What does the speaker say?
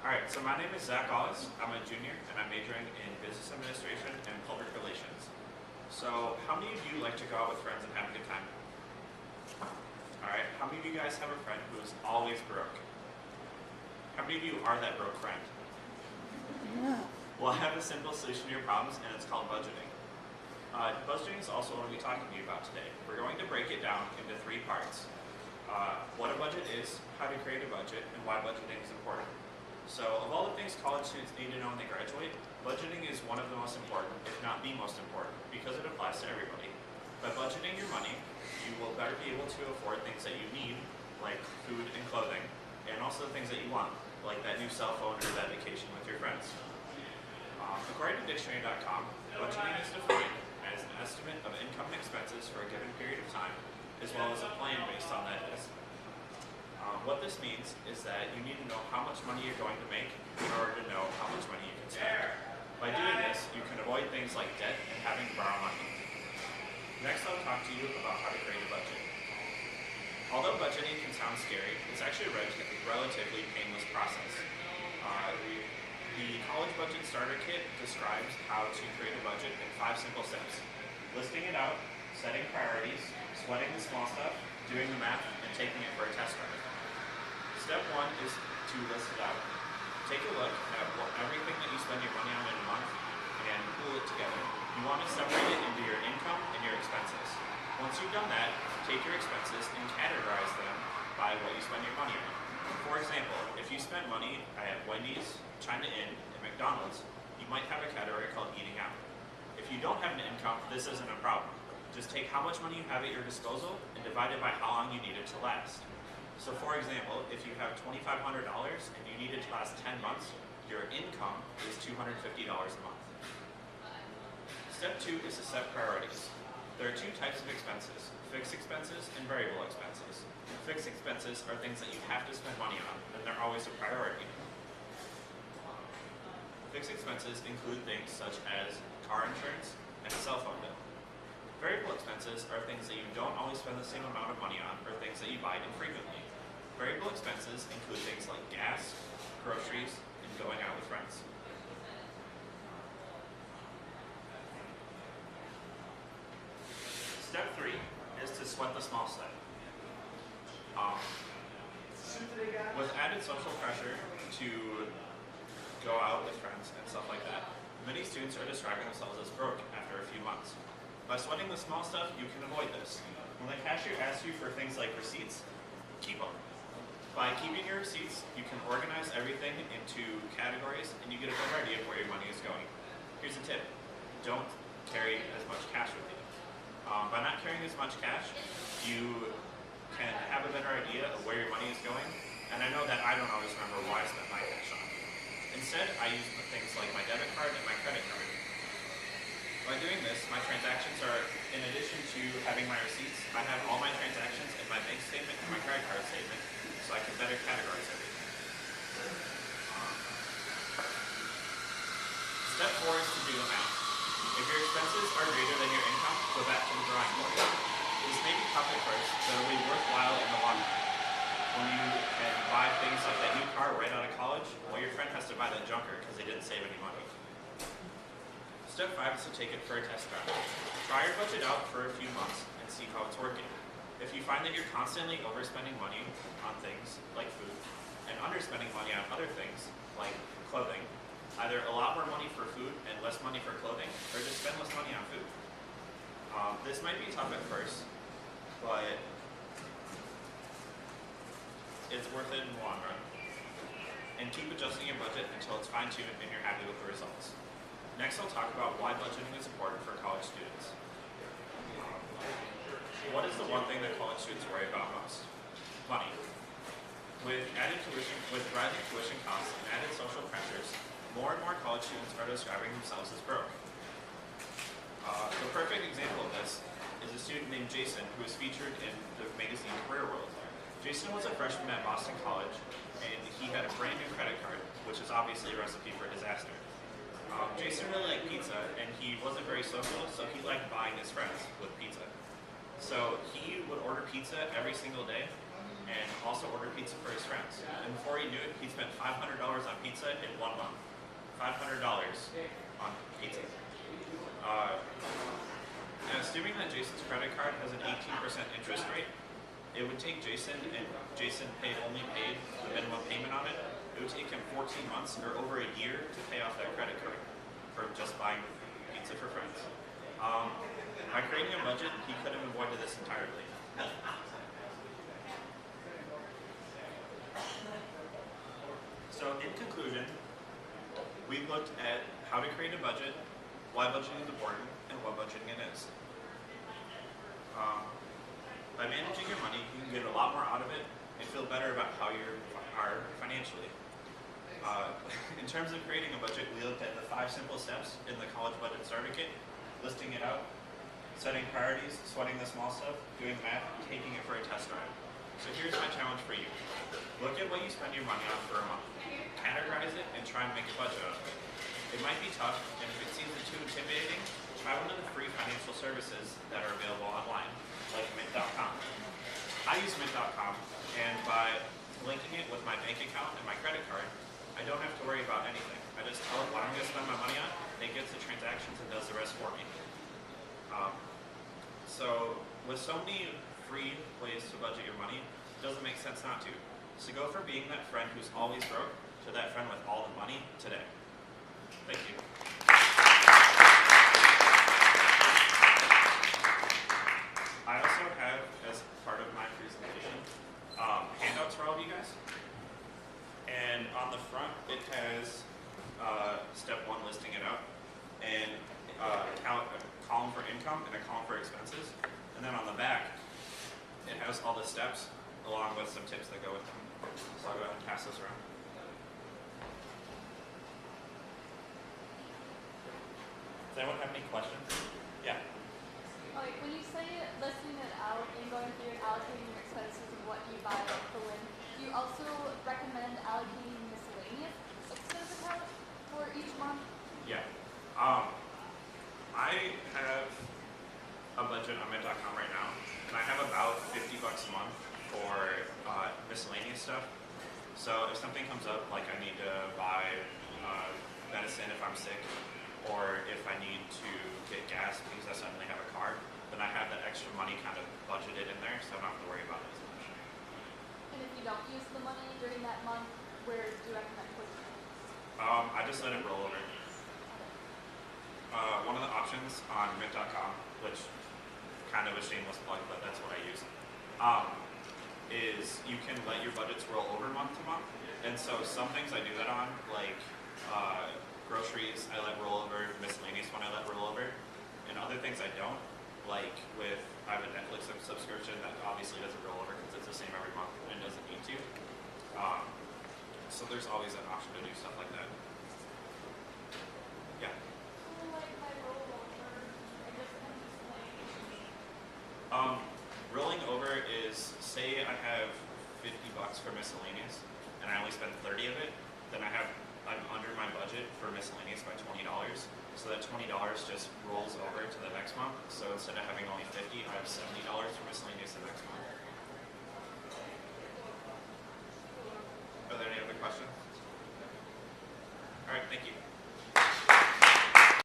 Alright, so my name is Zach Ollis. I'm a junior and I'm majoring in business administration and public relations. So how many of you like to go out with friends and have a good time? Alright, how many of you guys have a friend who is always broke? How many of you are that broke friend? Well, I have a simple solution to your problems, and it's called budgeting. Budgeting is also what we'll be talking to you about today. We're going to break it down into three parts. What a budget is, how to create a budget, and why budgeting is important. So of all the things college students need to know when they graduate, budgeting is one of the most important, if not the most important, because it applies to everybody. By budgeting your money, you will better be able to afford things that you need, like food and clothing, and also things that you want, like that new cell phone or that vacation with your friends. According to dictionary.com, budgeting is defined as an estimate of income and expenses for a given period of time, as well as a plan based on that estimate. What this means is that you need to know how much money you're going to make in order to know how much money you can spend. By doing this, you can avoid things like debt and having to borrow money. Next, I'll talk to you about how to create a budget. Although budgeting can sound scary, it's actually a relatively painless process. The College Budget Starter Kit describes how to create a budget in 5 simple steps. Listing it out, setting priorities, sweating the small stuff, doing the math, and taking it for a test run. Step 1 is to list it out. Take a look at everything that you spend your money on in a month and pool it together. You want to separate it into your income and your expenses. Once you've done that, take your expenses and categorize them by what you spend your money on. For example, if you spend money at Wendy's, China Inn, and McDonald's, you might have a category called eating out. If you don't have an income, this isn't a problem. Just take how much money you have at your disposal and divide it by how long you need it to last. So for example, if you have $2,500 and you need it to last 10 months, your income is $250 a month. Step 2 is to set priorities. There are 2 types of expenses, fixed expenses and variable expenses. Fixed expenses are things that you have to spend money on, and they're always a priority. Fixed expenses include things such as car insurance and a cell phone bill. Variable expenses are things that you don't always spend the same amount of money on, or things that you buy infrequently. Variable expenses include things like gas, groceries, and going out with friends. Step 3 is to sweat the small stuff. With added social pressure to go out with friends and stuff like that, many students are describing themselves as broke after a few months. By sweating the small stuff, you can avoid this. When the cashier asks you for things like receipts, keep them. By keeping your receipts, you can organize everything into categories and you get a better idea of where your money is going. Here's a tip: don't carry as much cash with you. By not carrying as much cash, you can have a better idea of where your money is going, and I know that I don't always remember what I spent my cash on. Instead, I use things like my debit card and my credit card. By doing this, my transactions are, in addition to having my receipts, I have all my transactions in my bank statement and my credit card statement, so I can better categorize everything. Step 4 is to do the math. If your expenses are greater than your income, go back to the drawing board. This may be tough at first, but it'll be worthwhile in the long run. When you can buy things like that new car right out of college, while your friend has to buy that junker because they didn't save any money. Step 5 is to take it for a test run. Try your budget out for a few months and see how it's working. If you find that you're constantly overspending money on things like food and underspending money on other things like clothing, either a lot more money for food and less money for clothing, or just spend less money on food. This might be tough at first, but it's worth it in the long run. And keep adjusting your budget until it's fine-tuned and you're happy with the results. Next, I'll talk about why budgeting is important for college students. What is the one thing that college students worry about most? Money. With rising tuition costs and added social pressures, more and more college students are describing themselves as broke. The perfect example of this is a student named Jason, who was featured in the magazine Career World. Jason was a freshman at Boston College, and he had a brand new credit card, which is obviously a recipe for disaster. Jason really liked pizza, and he wasn't very social, so he liked buying his friends with pizza. So he would order pizza every single day, and also order pizza for his friends. And before he knew it, he spent $500 on pizza pizza in 1 month. $500 on pizza. And assuming that Jason's credit card has an 18% interest rate, it would take Jason, and Jason only paid the minimum payment on it, it would take him 14 months or over a year to pay off that credit card for just buying pizza for friends. By creating a budget, he could have avoided this entirely. So in conclusion, we've looked at how to create a budget, why budgeting is important, and what budgeting it is. By managing your money, you can get a lot more out of it and feel better about how you are financially. In terms of creating a budget, we looked at the 5 simple steps in the College Budget Starter Kit, listing it out, setting priorities, sweating the small stuff, doing math, and taking it for a test drive. So here's my challenge for you. Look at what you spend your money on for a month. Categorize it and try and make a budget out of it. It might be tough, and if it seems too intimidating, try one of the free financial services that are available online, like Mint.com. I use Mint.com, and by linking it with my bank account and my credit card, I don't have to worry about anything. I just tell it what I'm going to spend my money on, it gets the transactions and does the rest for me. So with so many free ways to budget your money, it doesn't make sense not to. So go from being that friend who's always broke to that friend with all the money today. Thank you. I also have, as part of my presentation, handouts for all of you guys. And on the front, it has step 1, listing it out, and a column for income and a column for expenses. And then on the back, it has all the steps along with some tips that go with them. So I'll go ahead and pass this around. Does anyone have any questions? Yeah. Like when you say listing it out and going through and allocating your expenses of what you buy for when, do you also recommend allocating miscellaneous expense account for each month? Yeah. I have a budget on Mint.com right now, and I have about $50 a month for miscellaneous stuff. So if something comes up, like I need to buy medicine if I'm sick, or if I need to get gas because I suddenly have a car, then I have that extra money kind of budgeted in there, so I don't have to worry about it as much. And if you don't use the money during that month, where do you recommend putting it? I just let it roll over. One of the options on Mint.com, which kind of a shameless plug, but that's what I use, is you can let your budgets roll over month to month. And so some things I do that on, like groceries I let roll over, miscellaneous one I let roll over, and other things I don't, like I have a Netflix subscription that obviously doesn't roll over because it's the same every month and doesn't need to. So there's always an option to do stuff like that. Yeah. Rolling over is, say I have $50 for miscellaneous, and I only spend 30 of it, then I'm under my budget for miscellaneous by $20. So that $20 just rolls over to the next month. So instead of having only 50, I have $70 for miscellaneous the next month. Are there any other questions?